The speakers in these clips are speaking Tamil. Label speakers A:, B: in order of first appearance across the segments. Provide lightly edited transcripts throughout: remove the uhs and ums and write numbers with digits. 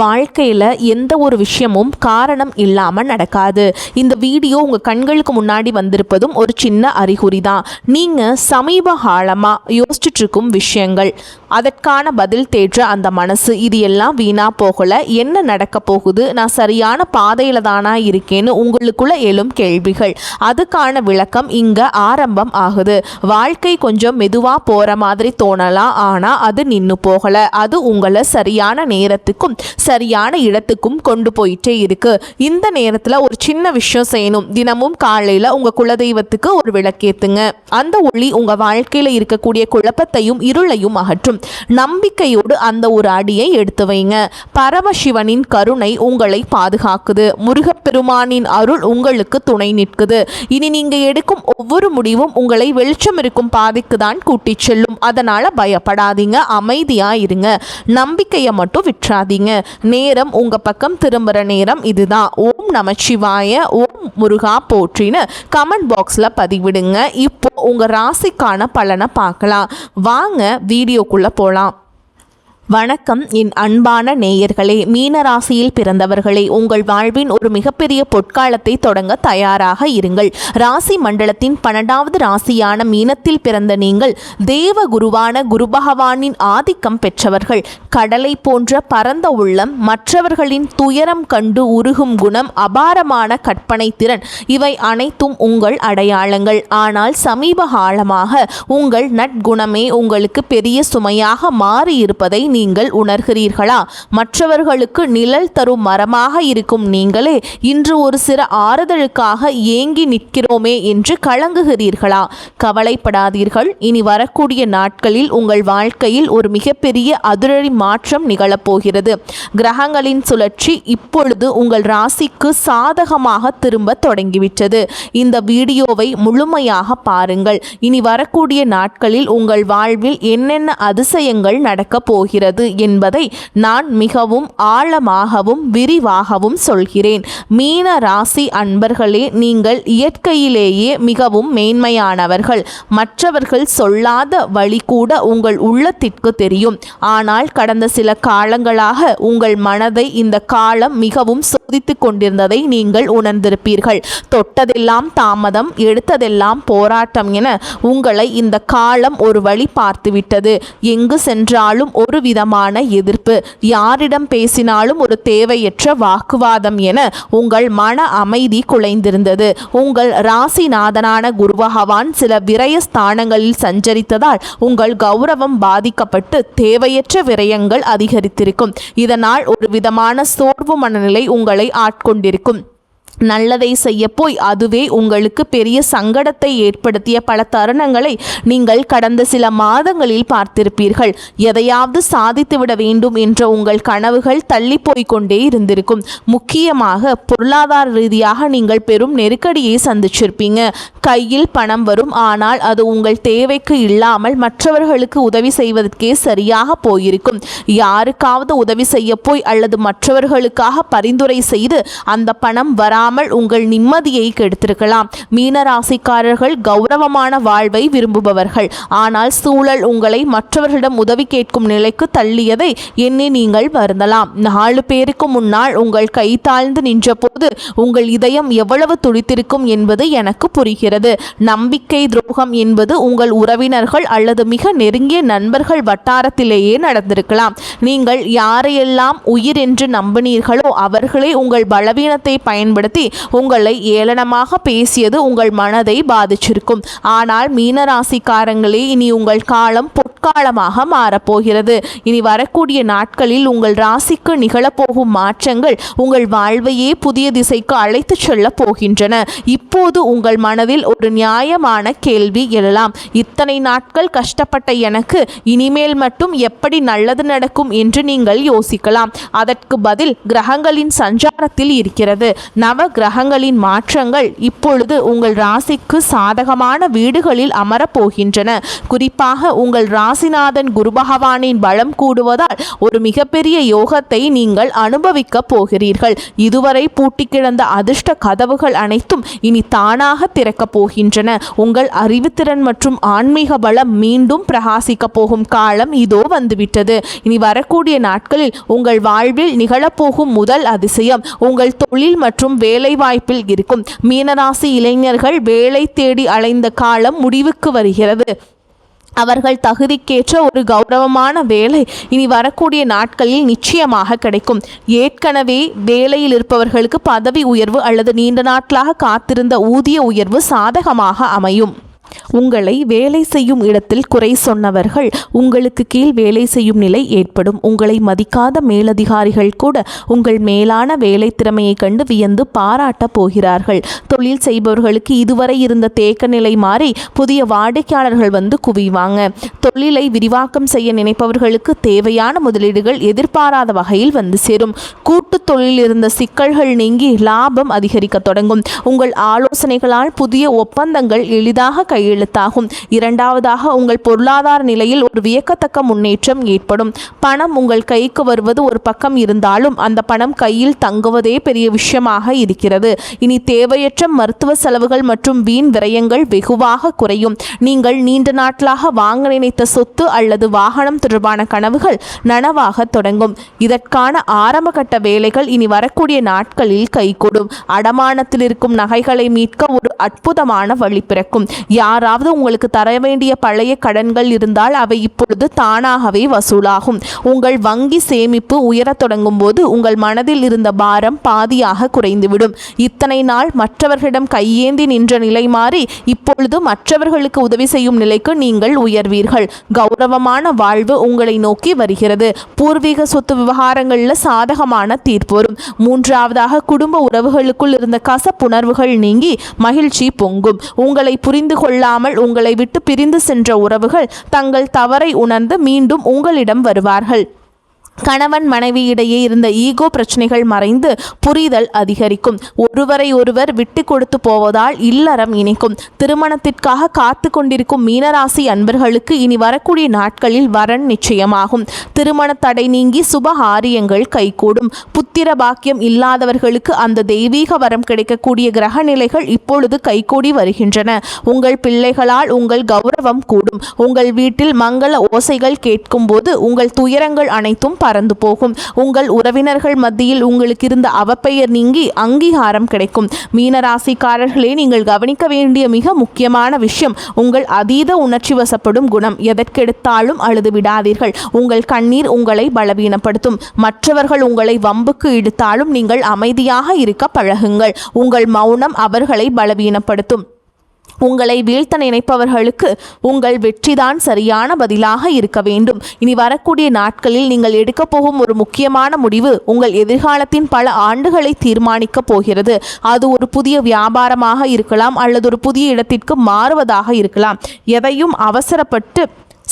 A: வாழ்க்கையில் எந்த ஒரு விஷயமும் காரணம் இல்லாமல் நடக்காது. இந்த வீடியோ உங்கள் கண்களுக்கு முன்னாடி வந்திருப்பதும் ஒரு சின்ன அறிகுறி தான். நீங்கள் சமீப காலமாக யோசிச்சுட்டு இருக்கும் விஷயங்கள், அதற்கான பதில் தேடுற அந்த மனசு, இது எல்லாம் வீணாக போகலை. என்ன நடக்க போகுது, நான் சரியான பாதையில் தானா இருக்கேன்னு உங்களுக்குள்ள எழும் கேள்விகள், அதுக்கான விளக்கம் இங்கே ஆரம்பம் ஆகுது. வாழ்க்கை கொஞ்சம் மெதுவாக போகிற மாதிரி தோணலாம், ஆனால் அது நின்று போகலை. அது உங்களை சரியான நேரத்துக்கும் சரியான இடத்துக்கும் கொண்டு போயிட்டே இருக்கு. இந்த நேரத்தில் ஒரு சின்ன விஷயம் செய்யணும். தினமும் காலையில் உங்கள் குலதெய்வத்துக்கு ஒரு விளக்கேத்துங்க. அந்த ஒளி உங்கள் வாழ்க்கையில் இருக்கக்கூடிய குழப்பத்தையும் இருளையும் அகற்றும். நம்பிக்கையோடு அந்த ஒரு அடியை எடுத்து வைங்க. பரமசிவனின் கருணை உங்களை பாதுகாக்குது. முருகப்பெருமானின் அருள் உங்களுக்கு துணை நிற்குது. இனி நீங்க எடுக்கும் ஒவ்வொரு முடிவும் உங்களை வெளிச்சம் இருக்கும் பாதைக்கு தான் கூட்டிச் செல்லும். அதனால பயப்படாதீங்க, அமைதியா இருங்க. நம்பிக்கையை மட்டும் விட்டுறாதீங்க. நேரம் உங்க பக்கம் திரும்புற நேரம் இதுதான். ஓம் நமச்சிவாய, ஓம் முருகா போற்றின்னு கமெண்ட் பாக்ஸ்ல பதிவிடுங்க. இப்போ உங்க ராசிக்கான பலனை பார்க்கலாம். வாங்க வீடியோக்குள்ள போலாம். வணக்கம் என் அன்பான நேயர்களே, மீன ராசியில் பிறந்தவர்களே, உங்கள் வாழ்வின் ஒரு மிகப்பெரிய பொற்காலத்தை தொடங்க தயாராக இருங்கள். ராசி மண்டலத்தின் 12வது ராசியான மீனத்தில் பிறந்த நீங்கள் தேவ குருவான குரு பகவானின் ஆதிக்கம் பெற்றவர்கள். கடலை போன்ற பரந்த உள்ளம், மற்றவர்களின் துயரம் கண்டு உருகும் குணம், அபாரமான கற்பனை திறன், இவை அனைத்தும் உங்கள் அடையாளங்கள். ஆனால் சமீப காலமாக உங்கள் நற்குணமே உங்களுக்கு பெரிய சுமையாக மாறி இருப்பதை நீங்கள் உணர்கிறீர்களா? மற்றவர்களுக்கு நிழல் தரும் மரமாக இருக்கும் நீங்களே இன்று ஒரு சில ஆறுதலுக்காக ஏங்கி நிற்கிறோமே என்று கலங்குகிறீர்களா? கவலைப்படாதீர்கள். இனி வரக்கூடிய நாட்களில் உங்கள் வாழ்க்கையில் ஒரு மிகப்பெரிய அதிரடி மாற்றம் நிகழப்போகிறது. கிரகங்களின் சுழற்சி இப்பொழுது உங்கள் ராசிக்கு சாதகமாக திரும்ப தொடங்கிவிட்டது. இந்த வீடியோவை முழுமையாக பாருங்கள். இனி வரக்கூடிய நாட்களில் உங்கள் வாழ்வில் என்னென்ன அதிசயங்கள் நடக்கப் போகிறது என்பதை நான் மிகவும் ஆழமாகவும் விரிவாகவும் சொல்கிறேன். மீன ராசி அன்பர்களே, நீங்கள் இயற்கையிலேயே மிகவும் மேன்மையானவர்கள். மற்றவர்கள் சொல்லாத வழி கூட உங்கள் உள்ளத்திற்கு தெரியும். ஆனால் கடந்த சில காலங்களாக உங்கள் மனதை இந்த காலம் மிகவும் சோதித்து கொண்டிருந்ததை நீங்கள் உணர்ந்திருப்பீர்கள். தொட்டதெல்லாம் தாமதம், எடுத்ததெல்லாம் போராட்டம் என உங்களை இந்த காலம் ஒரு வழி பார்த்துவிட்டது. எங்கு சென்றாலும் ஒரு விதமான எதிர்ப்பு, யாரிடம் பேசினாலும் ஒரு தேவையற்ற வாக்குவாதம் என உங்கள் மன அமைதி குலைந்திருந்தது. உங்கள் ராசிநாதனான குரு பகவான் சில விரய ஸ்தானங்களில் சஞ்சரித்ததால் உங்கள் கௌரவம் பாதிக்கப்பட்டு தேவையற்ற விரயங்கள் அதிகரித்திருக்கும். இதனால் ஒரு விதமான சோர்வு மனநிலை உங்களை ஆட்கொண்டிருக்கும். நல்லதை செய்ய போய் அதுவே உங்களுக்கு பெரிய சங்கடத்தை ஏற்படுத்திய பல தருணங்களை நீங்கள் கடந்த சில மாதங்களில் பார்த்திருப்பீர்கள். எதையாவது சாதித்துவிட வேண்டும் என்ற உங்கள் கனவுகள் தள்ளி போய்கொண்டே இருந்திருக்கும். முக்கியமாக பொருளாதார ரீதியாக நீங்கள் பெரும் நெருக்கடியை சந்திச்சிருப்பீங்க. கையில் பணம் வரும், ஆனால் அது உங்கள் தேவைக்கு இல்லாமல் மற்றவர்களுக்கு உதவி செய்வதற்கே சரியாக போயிருக்கும். யாருக்காவது உதவி செய்ய போய் அல்லது மற்றவர்களுக்காக பரிந்துரை செய்து அந்த பணம் வரா உங்கள் நிம்மதியை கெடுத்திருக்கலாம். மீனராசிக்காரர்கள் கௌரவமான வாழ்வை விரும்புபவர்கள். ஆனால் சூழல் உங்களை மற்றவர்களிடம் உதவி கேட்கும் நிலைக்கு தள்ளியதை எண்ணி நீங்கள் வருந்தலாம். 4 பேருக்கு முன்னால் உங்கள் கை தாழ்ந்து நின்ற போது உங்கள் இதயம் எவ்வளவு துடித்திருக்கும் என்பது எனக்கு புரிகிறது. நம்பிக்கை துரோகம் என்பது உங்கள் உறவினர்கள் அல்லது மிக நெருங்கிய நண்பர்கள் வட்டாரத்திலேயே நடந்திருக்கலாம். நீங்கள் யாரையெல்லாம் உயிர் என்று நம்பினீர்களோ அவர்களே உங்கள் பலவீனத்தை பயன்படுத்தி உங்களை ஏளனமாக பேசியது உங்கள் மனதை பாதிச்சிருக்கும். ஆனால் மீனராசிக்காரங்களே, இனி உங்கள் காலம் பொற்காலமாக மாறப்போகிறது. இனி வரக்கூடிய நாட்களில் உங்கள் ராசிக்கு நிகழப்போகும் மாற்றங்கள் உங்கள் வாழ்வையே புதிய திசைக்கு அழைத்து செல்ல போகின்றன. இப்போது உங்கள் மனதில் ஒரு நியாயமான கேள்வி எழலாம். இத்தனை நாட்கள் கஷ்டப்பட்ட எனக்கு இனிமேல் மட்டும் எப்படி நல்லது நடக்கும் என்று நீங்கள் யோசிக்கலாம். அதற்கு பதில் கிரகங்களின் சஞ்சாரத்தில் இருக்கிறது. நவ கிரகங்களின் மாற்றங்கள் இப்பொழுது உங்கள் ராசிக்கு சாதகமான வீடுகளில் அமரப்போகின்றன. குறிப்பாக உங்கள் ராசிநாதன் குரு பகவானின் பலம் கூடுவதால் ஒரு மிகப்பெரிய யோகத்தை நீங்கள் அனுபவிக்க போகிறீர்கள். இதுவரை பூட்டி கிடந்த அதிர்ஷ்ட கதவுகள் அனைத்தும் இனி தானாக திறக்கப் போகின்றன. உங்கள் அறிவுத்திறன் மற்றும் ஆன்மீக பலம் மீண்டும் பிரகாசிக்க போகும் காலம் இதோ வந்துவிட்டது. இனி வரக்கூடிய நாட்களில் உங்கள் வாழ்வில் நிகழப்போகும் முதல் அதிசயம் உங்கள் தொழில் மற்றும் வேலை வாய்ப்பில் இருக்கும். மீனராசி இளைஞர்கள் வேலை தேடி அலைந்த காலம் முடிவுக்கு வருகிறது. அவர்கள் தகுதிக்கேற்ற ஒரு கௌரவமான வேலை இனி வரக்கூடிய நாட்களில் நிச்சயமாக கிடைக்கும். ஏற்கனவே வேலையில் இருப்பவர்களுக்கு பதவி உயர்வு அல்லது நீண்ட நாட்களாக காத்திருந்த ஊதிய உயர்வு சாதகமாக அமையும். உங்களை வேலை செய்யும் இடத்தில் குறை சொன்னவர்கள் உங்களுக்கு கீழ் வேலை செய்யும் நிலை ஏற்படும். உங்களை மதிக்காத மேலதிகாரிகள் கூட உங்கள் மேலான வேலை திறமையை கண்டு வியந்து பாராட்டப் போகிறார்கள். தொழில் செய்பவர்களுக்கு இதுவரை இருந்த தேக்க நிலை மாறி புதிய வாடிக்கையாளர்கள் வந்து குவிவாங்க. தொழிலை விரிவாக்கம் செய்ய நினைப்பவர்களுக்கு தேவையான முதலீடுகள் எதிர்பாராத வகையில் வந்து சேரும். கூட்டு தொழிலில் இருந்த சிக்கல்கள் நீங்கி லாபம் அதிகரிக்க தொடங்கும். உங்கள் ஆலோசனைகளால் புதிய ஒப்பந்தங்கள் எளிதாக கையெழுத்தாகும். இரண்டாவதாக, உங்கள் பொருளாதார நிலையில் ஒரு வியக்கத்தக்க முன்னேற்றம் ஏற்படும். பணம் உங்கள் கைக்கு வருவது ஒரு பக்கம் இருந்தாலும் அந்த பணம் கையில் தங்குவதே பெரிய விஷயமாக இருக்கிறது. இனி தேவையற்ற மருத்துவ செலவுகள் மற்றும் வீண் விரயங்கள் வெகுவாக குறையும். நீங்கள் நீண்ட நாட்களாக வாங்க நினைத்த சொத்து அல்லது வாகனம் தொடர்பான கனவுகள் நனவாக தொடங்கும். இதற்கான ஆரம்பகட்ட வேலைகள் இனி வரக்கூடிய நாட்களில் கைகூடும். அடமானத்தில் இருக்கும் நகைகளை மீட்க ஒரு அற்புதமான வழி பிறக்கும். யாராவது உங்களுக்கு தர வேண்டிய பழைய கடன்கள் இருந்தால் அவை இப்பொழுது தானாகவே வசூலாகும். உங்கள் வங்கி சேமிப்பு உயரத் தொடங்கும் போது உங்கள் மனதில் இருந்த பாரம் பாதியாக குறைந்துவிடும். இத்தனை நாள் மற்றவர்களிடம் கையேந்தி நின்ற நிலை மாறி இப்பொழுது மற்றவர்களுக்கு உதவி செய்யும் நிலைக்கு நீங்கள் உயர்வீர்கள். கௌரவமான வாழ்வு உங்களை நோக்கி வருகிறது. பூர்வீக சொத்து விவகாரங்களில் சாதகமான தீர்ப்பு வரும். மூன்றாவதாக, குடும்ப உறவுகளுக்குள் இருந்த கசப்புணர்வுகள் நீங்கி மகிழ்ச்சி பொங்கும். உங்களை புரிந்து கொள்ளாமல் உங்களை விட்டு பிரிந்து சென்ற உறவுகள் தங்கள் தவறை உணர்ந்து மீண்டும் உங்களிடம் வருவார்கள். கணவன் மனைவி இடையே இருந்த ஈகோ பிரச்சனைகள் மறைந்து புரிதல் அதிகரிக்கும். ஒருவரை ஒருவர் விட்டு கொடுத்து போவதால் இல்லறம் இணைக்கும். திருமணத்திற்காக காத்து கொண்டிருக்கும் மீனராசி அன்பர்களுக்கு இனி வரக்கூடிய நாட்களில் வரன் நிச்சயமாகும். திருமண தடை நீங்கி சுபகாரியங்கள் கைகூடும். புத்திர பாக்கியம் இல்லாதவர்களுக்கு அந்த தெய்வீக வரம் கிடைக்கக்கூடிய கிரக நிலைகள் இப்பொழுது கைகூடி வருகின்றன. உங்கள் பிள்ளைகளால் உங்கள் கௌரவம் கூடும். உங்கள் வீட்டில் மங்கள ஓசைகள் கேட்கும் போது உங்கள் துயரங்கள் அனைத்தும் பறந்து போகும். உங்கள் உறவினர்கள் மத்தியில் உங்களுக்கு இருந்த அவப்பெயர் நீங்கி அங்கீகாரம் கிடைக்கும். மீனராசிக்காரர்களே, நீங்கள் கவனிக்க வேண்டிய மிக முக்கியமான விஷயம் உங்கள் அதீத உணர்ச்சி வசப்படும் குணம். எதற்கெடுத்தாலும் அழுது விடாதீர்கள். உங்கள் கண்ணீர் உங்களை பலவீனப்படுத்தும். மற்றவர்கள் உங்களை வம்புக்கு இழுத்தாலும் நீங்கள் அமைதியாக இருக்க பழகுங்கள். உங்கள் மௌனம் அவர்களை பலவீனப்படுத்தும். உங்களை வீழ்த்த நினைப்பவர்களுக்கு உங்கள் வெற்றிதான் சரியான பதிலாக இருக்க வேண்டும். இனி வரக்கூடிய நாட்களில் நீங்கள் எடுக்கப் போகும் ஒரு முக்கியமான முடிவு உங்கள் எதிர்காலத்தின் பல ஆண்டுகளை தீர்மானிக்கப் போகிறது. அது ஒரு புதிய வியாபாரமாக இருக்கலாம் அல்லது ஒரு புதிய இடத்திற்கு மாறுவதாக இருக்கலாம். எதையும் அவசரப்பட்டு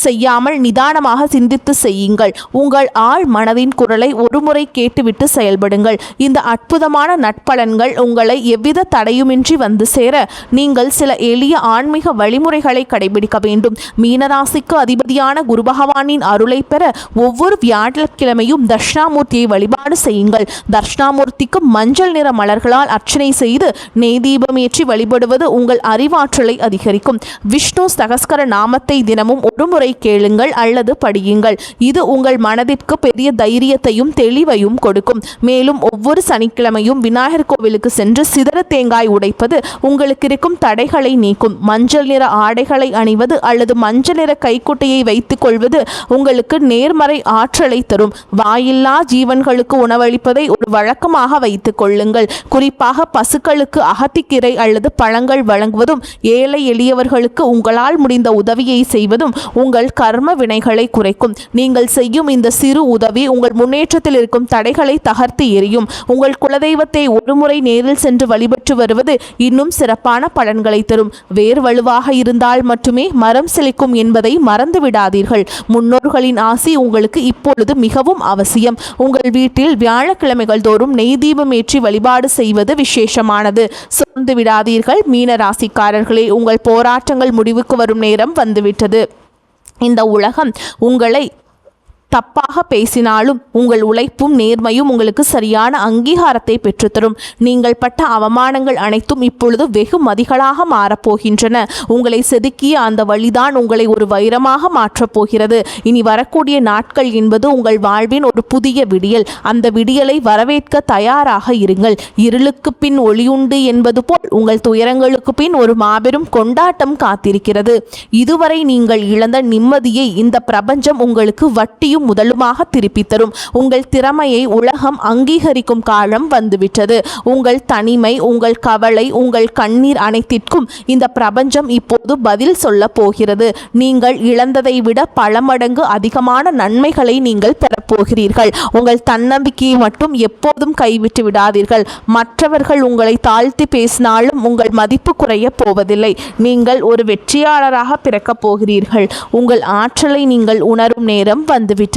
A: செய்யாமல் நிதானமாக சிந்தித்து செய்யுங்கள். உங்கள் ஆழ் மனதின் குரலை ஒருமுறை கேட்டுவிட்டு செயல்படுங்கள். இந்த அற்புதமான நட்பலன்கள் உங்களை எவ்வித தடையுமின்றி வந்து சேர நீங்கள் சில எளிய ஆன்மீக வழிமுறைகளை கடைபிடிக்க வேண்டும். மீனராசிக்கு அதிபதியான குரு பகவானின் அருளை பெற ஒவ்வொரு வியாழக்கிழமையும் தட்சிணாமூர்த்தியை வழிபாடு செய்யுங்கள். தட்சிணாமூர்த்திக்கு மஞ்சள் நிற மலர்களால் அர்ச்சனை செய்து நெய் தீபம் ஏற்றி வழிபடுவது உங்கள் அறிவாற்றலை அதிகரிக்கும். விஷ்ணு சகஸ்கர நாமத்தை தினமும் ஒருமுறை கேளுங்கள் அல்லது படியுங்கள். இது உங்கள் மனதிற்கு பெரிய தைரியத்தையும் தெளிவையும் கொடுக்கும். மேலும் ஒவ்வொரு சனிக்கிழமையும் விநாயகர் கோவிலுக்கு சென்று சிதற தேங்காய் உடைப்பது உங்களுக்கு இருக்கும் தடைகளை நீக்கும். மஞ்சள் நிற ஆடைகளை அணிவது அல்லது மஞ்சள் நிற கைக்குட்டையை வைத்துக் கொள்வது உங்களுக்கு நேர்மறை ஆற்றலை தரும். வாயில்லா ஜீவன்களுக்கு உணவளிப்பதை ஒரு வழக்கமாக வைத்துக் கொள்ளுங்கள். குறிப்பாக பசுக்களுக்கு அகத்திக்கீரை அல்லது பழங்கள் வழங்குவதும் ஏழை எளியவர்களுக்கு உங்களால் முடிந்த உதவியை செய்வதும் உங்கள் உங்கள் கர்ம வினைகளை குறைக்கும். நீங்கள் செய்யும் இந்த சிறு உதவி உங்கள் முன்னேற்றத்தில் இருக்கும் தடைகளை தகர்த்து எறியும். உங்கள் குலதெய்வத்தை ஒருமுறை நேரில் சென்று வழிபட்டு வருவது இன்னும் சிறப்பான பலன்களை தரும். வேர் வலுவாக இருந்தால் மட்டுமே மரம் செழிக்கும் என்பதை மறந்து விடாதீர்கள். முன்னோர்களின் ஆசி உங்களுக்கு இப்பொழுது மிகவும் அவசியம். உங்கள் வீட்டில் வியாழக்கிழமைகள் தோறும் நெய் தீபம் ஏற்றி வழிபாடு செய்வது விசேஷமானது. சோர்ந்து விடாதீர்கள் மீன ராசிக்காரர்களே. உங்கள் போராட்டங்கள் முடிவுக்கு வரும் நேரம் வந்துவிட்டது. இந்த உலகம் உங்களை தப்பாக பேசினாலும் உங்கள் உழைப்பும் நேர்மையும் உங்களுக்கு சரியான அங்கீகாரத்தை பெற்றுத்தரும். நீங்கள் பட்ட அவமானங்கள் அனைத்தும் இப்பொழுது வெகு மதிகளாக மாறப்போகின்றன. உங்களை செதுக்கிய அந்த வழிதான் உங்களை ஒரு வைரமாக மாற்றப் போகிறது. இனி வரக்கூடிய நாட்கள் என்பது உங்கள் வாழ்வின் ஒரு புதிய விடியல். அந்த விடியலை வரவேற்க தயாராக இருங்கள். இருளுக்கு பின் ஒளியுண்டு என்பது போல் உங்கள் துயரங்களுக்கு பின் ஒரு மாபெரும் கொண்டாட்டம் காத்திருக்கிறது. இதுவரை நீங்கள் இழந்த நிம்மதியை இந்த பிரபஞ்சம் உங்களுக்கு வட்டியும் முதலுமாக திருப்பி தரும். உங்கள் திறமையை உலகம் அங்கீகரிக்கும் காலம் வந்துவிட்டது. உங்கள் தனிமை, உங்கள் கவலை, உங்கள் கண்ணீர் அனைத்திற்கும் இந்த பிரபஞ்சம் இப்போது பதில் சொல்ல போகிறது. நீங்கள் இழந்ததை விட பல மடங்கு அதிகமான நன்மைகளை நீங்கள் பெறப்போகிறீர்கள். உங்கள் தன்னம்பிக்கையை மட்டும் எப்போதும் கைவிட்டு விடாதீர்கள். மற்றவர்கள் உங்களை தாழ்த்தி பேசினாலும் உங்கள் மதிப்பு குறைய போவதில்லை. நீங்கள் ஒரு வெற்றியாளராக பிறக்கப் போகிறீர்கள். உங்கள் ஆற்றலை நீங்கள் உணரும் நேரம் வந்துவிட்டது.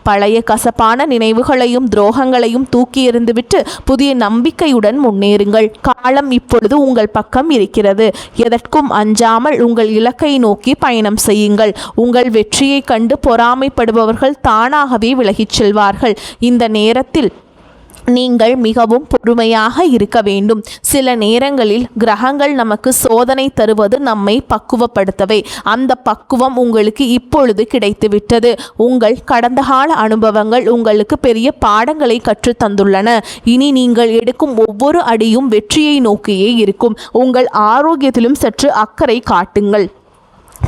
A: பழைய கசப்பான நினைவுகளையும் துரோகங்களையும் தூக்கி எறிந்துவிட்டு புதிய நம்பிக்கையுடன் முன்னேறுங்கள். காலம் இப்பொழுது உங்கள் பக்கம் இருக்கிறது. எதற்கும் அஞ்சாமல் உங்கள் இலக்கை நோக்கி பயணம் செய்யுங்கள். உங்கள் வெற்றியை கண்டு பொறாமைப்படுபவர்கள் தானாகவே விலகிச் செல்வார்கள். இந்த நேரத்தில் நீங்கள் மிகவும் பொறுமையாக இருக்க வேண்டும். சில நேரங்களில் கிரகங்கள் நமக்கு சோதனை தருவது நம்மை பக்குவப்படுத்தவே. அந்த பக்குவம் உங்களுக்கு இப்பொழுது கிடைத்துவிட்டது. உங்கள் கடந்த கால அனுபவங்கள் உங்களுக்கு பெரிய பாடங்களை கற்றுத் தந்துள்ளன. இனி நீங்கள் எடுக்கும் ஒவ்வொரு அடியும் வெற்றியை நோக்கியே இருக்கும். உங்கள் ஆரோக்கியத்திலும் சற்று அக்கறை காட்டுங்கள்.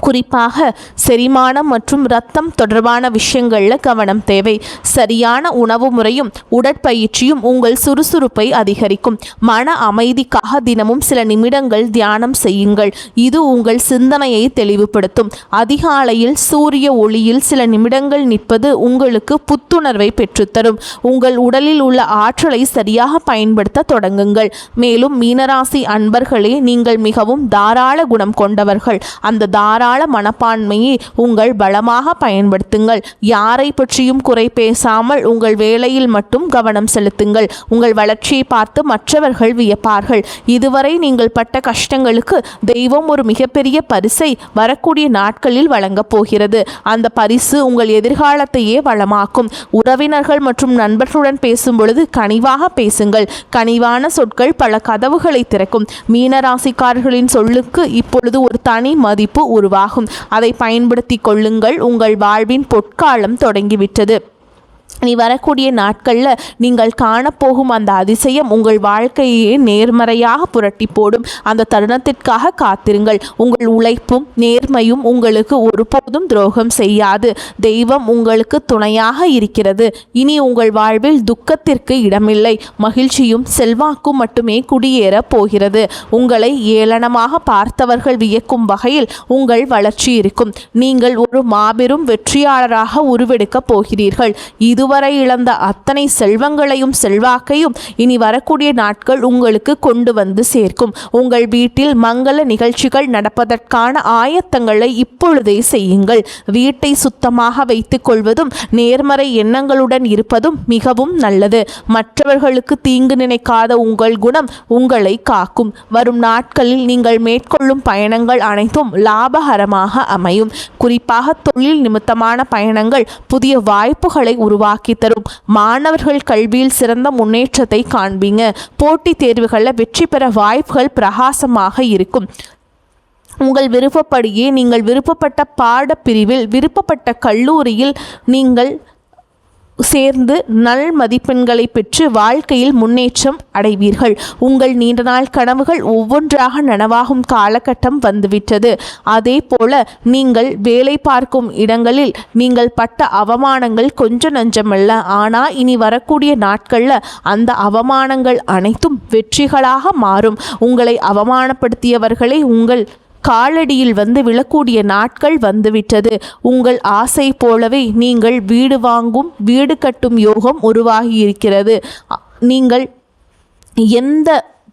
A: குறிப்பாக செரிமானம் மற்றும் இரத்தம் தொடர்பான விஷயங்களில் கவனம் தேவை. சரியான உணவு முறையும் உடற்பயிற்சியும் உங்கள் சுறுசுறுப்பை அதிகரிக்கும். மன அமைதிக்காக தினமும் சில நிமிடங்கள் தியானம் செய்யுங்கள். இது உங்கள் சிந்தனையை தெளிவுபடுத்தும். அதிகாலையில் சூரிய ஒளியில் சில நிமிடங்கள் நிற்பது உங்களுக்கு புத்துணர்வை பெற்றுத்தரும். உங்கள் உடலில் உள்ள ஆற்றலை சரியாக பயன்படுத்த தொடங்குங்கள். மேலும் மீனராசி அன்பர்களே, நீங்கள் மிகவும் தாராள குணம் கொண்டவர்கள். அந்த தாராள மனப்பான்மையை உங்கள் பலமாக பயன்படுத்துங்கள். யாரை பற்றியும் குறை பேசாமல் உங்கள் வேலையில் மட்டும் கவனம் செலுத்துங்கள். உங்கள் வளர்ச்சியை பார்த்து மற்றவர்கள் வியப்பார்கள். இதுவரை நீங்கள் பட்ட கஷ்டங்களுக்கு தெய்வம் ஒரு மிகப்பெரிய பரிசை வரக்கூடிய நாட்களில் வழங்கப் போகிறது. அந்த பரிசு உங்கள் எதிர்காலத்தையே வளமாக்கும். உறவினர்கள் மற்றும் நண்பர்களுடன் பேசும் பொழுது கனிவாக பேசுங்கள். கனிவான சொற்கள் பல கதவுகளை திறக்கும். மீனராசிக்காரர்களின் சொல்லுக்கு இப்பொழுது ஒரு தனி மதிப்பு உருவாகும். அதை பயன்படுத்தி கொள்ளுங்கள். உங்கள் வாழ்வின் பொற்காலம் தொடங்கிவிட்டது. இனி வரக்கூடிய நாட்களில் நீங்கள் காணப்போகும் அந்த அதிசயம் உங்கள் வாழ்க்கையே நேர்மறையாக புரட்டி போடும். அந்த தருணத்திற்காக காத்திருங்கள். உங்கள் உழைப்பும் நேர்மையும் உங்களுக்கு ஒருபோதும் துரோகம் செய்யாது. தெய்வம் உங்களுக்கு துணையாக இருக்கிறது. இனி உங்கள் வாழ்வில் துக்கத்திற்கு இடமில்லை. மகிழ்ச்சியும் செல்வாக்கும் மட்டுமே குடியேற போகிறது. உங்களை ஏளனமாக பார்த்தவர்கள் வியக்கும் வகையில் உங்கள் வளர்ச்சி இருக்கும். நீங்கள் ஒரு மாபெரும் வெற்றியாளராக உருவெடுக்கப் போகிறீர்கள். இதுவரை இழந்த அத்தனை செல்வங்களையும் செல்வாக்கையும் இனி வரக்கூடிய நாட்கள் உங்களுக்கு கொண்டு வந்து சேர்க்கும். உங்கள் வீட்டில் மங்கள நிகழ்ச்சிகள் நடப்பதற்கான ஆயத்தங்களை இப்பொழுதே செய்யுங்கள். வீட்டை சுத்தமாக வைத்துக் கொள்வதும் நேர்மறை எண்ணங்களுடன் இருப்பதும் மிகவும் நல்லது. மற்றவர்களுக்கு தீங்கு நினைக்காத உங்கள் குணம் உங்களை காக்கும். வரும் நாட்களில் நீங்கள் மேற்கொள்ளும் பயணங்கள் அனைத்தும் லாபகரமாக அமையும். குறிப்பாக தொழில் நிமித்தமான பயணங்கள் புதிய வாய்ப்புகளை உருவாக்கி தரும். மாணவர்கள் கல்வியில் சிறந்த முன்னேற்றத்தை காண்பீங்க. போட்டித் தேர்வுகளில் வெற்றி பெற வாய்ப்புகள் பிரகாசமாக இருக்கும். உங்கள் விருப்பப்படியே நீங்கள் விருப்பப்பட்ட பாடப்பிரிவில் விருப்பப்பட்ட கல்லூரியில் நீங்கள் சேர்ந்து நல் மதிப்பெண்களை பெற்று வாழ்க்கையில் முன்னேற்றம் அடைவீர்கள். உங்கள் நீண்ட நாள் கனவுகள் ஒவ்வொன்றாக நனவாகும் காலகட்டம் வந்துவிட்டது. அதே போல நீங்கள் வேலை பார்க்கும் இடங்களில் நீங்கள் பட்ட அவமானங்கள் கொஞ்சம் நஞ்சமல்ல. ஆனால் இனி வரக்கூடிய நாட்களில் அந்த அவமானங்கள் அனைத்தும் வெற்றிகளாக மாறும். உங்களை அவமானப்படுத்தியவர்களை உங்கள் காலடியில் வந்து விழக்கூடிய நாட்கள் வந்துவிட்டது. உங்கள் ஆசை போலவே நீங்கள் வீடு வாங்கும், வீடு கட்டும் யோகம் உருவாகி இருக்கிறது. நீங்கள் எந்த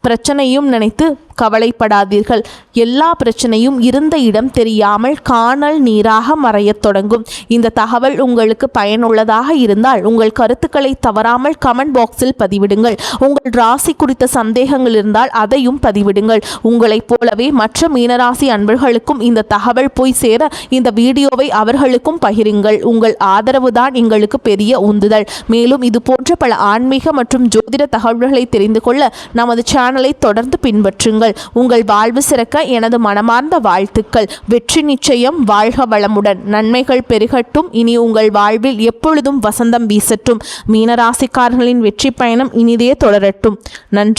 A: பிரச்சனையும் நினைத்து கவலைப்படாதீர்கள். எல்லா பிரச்சனையும் இருந்த இடம் தெரியாமல் காணல் நீராக மறையத் தொடங்கும். இந்த தகவல் உங்களுக்கு பயனுள்ளதாக இருந்தால் உங்கள் கருத்துக்களை தவறாமல் கமெண்ட் பாக்ஸில் பதிவிடுங்கள். உங்கள் ராசி குறித்த சந்தேகங்கள் இருந்தால் அதையும் பதிவிடுங்கள். உங்களைப் போலவே மற்ற மீனராசி அன்பர்களுக்கும் இந்த தகவல் போய் சேர இந்த வீடியோவை அவர்களுக்கும் பகிருங்கள். உங்கள் ஆதரவு தான் எங்களுக்கு பெரிய உந்துதல். மேலும் இது போன்ற பல ஆன்மீக மற்றும் ஜோதிட தகவல்களை தெரிந்து கொள்ள நமது சேனலை தொடர்ந்து பின்பற்றுங்கள். உங்கள் வாழ்வு சிறக்க எனது மனமார்ந்த வாழ்த்துக்கள். வெற்றி நிச்சயம். வாழ்க வளமுடன். நன்மைகள் பெருகட்டும். இனி உங்கள் வாழ்வில் எப்பொழுதும் வசந்தம் வீசட்டும். மீனராசிக்காரர்களின் வெற்றி பயணம் இனிதே தொடரட்டும். நன்றி.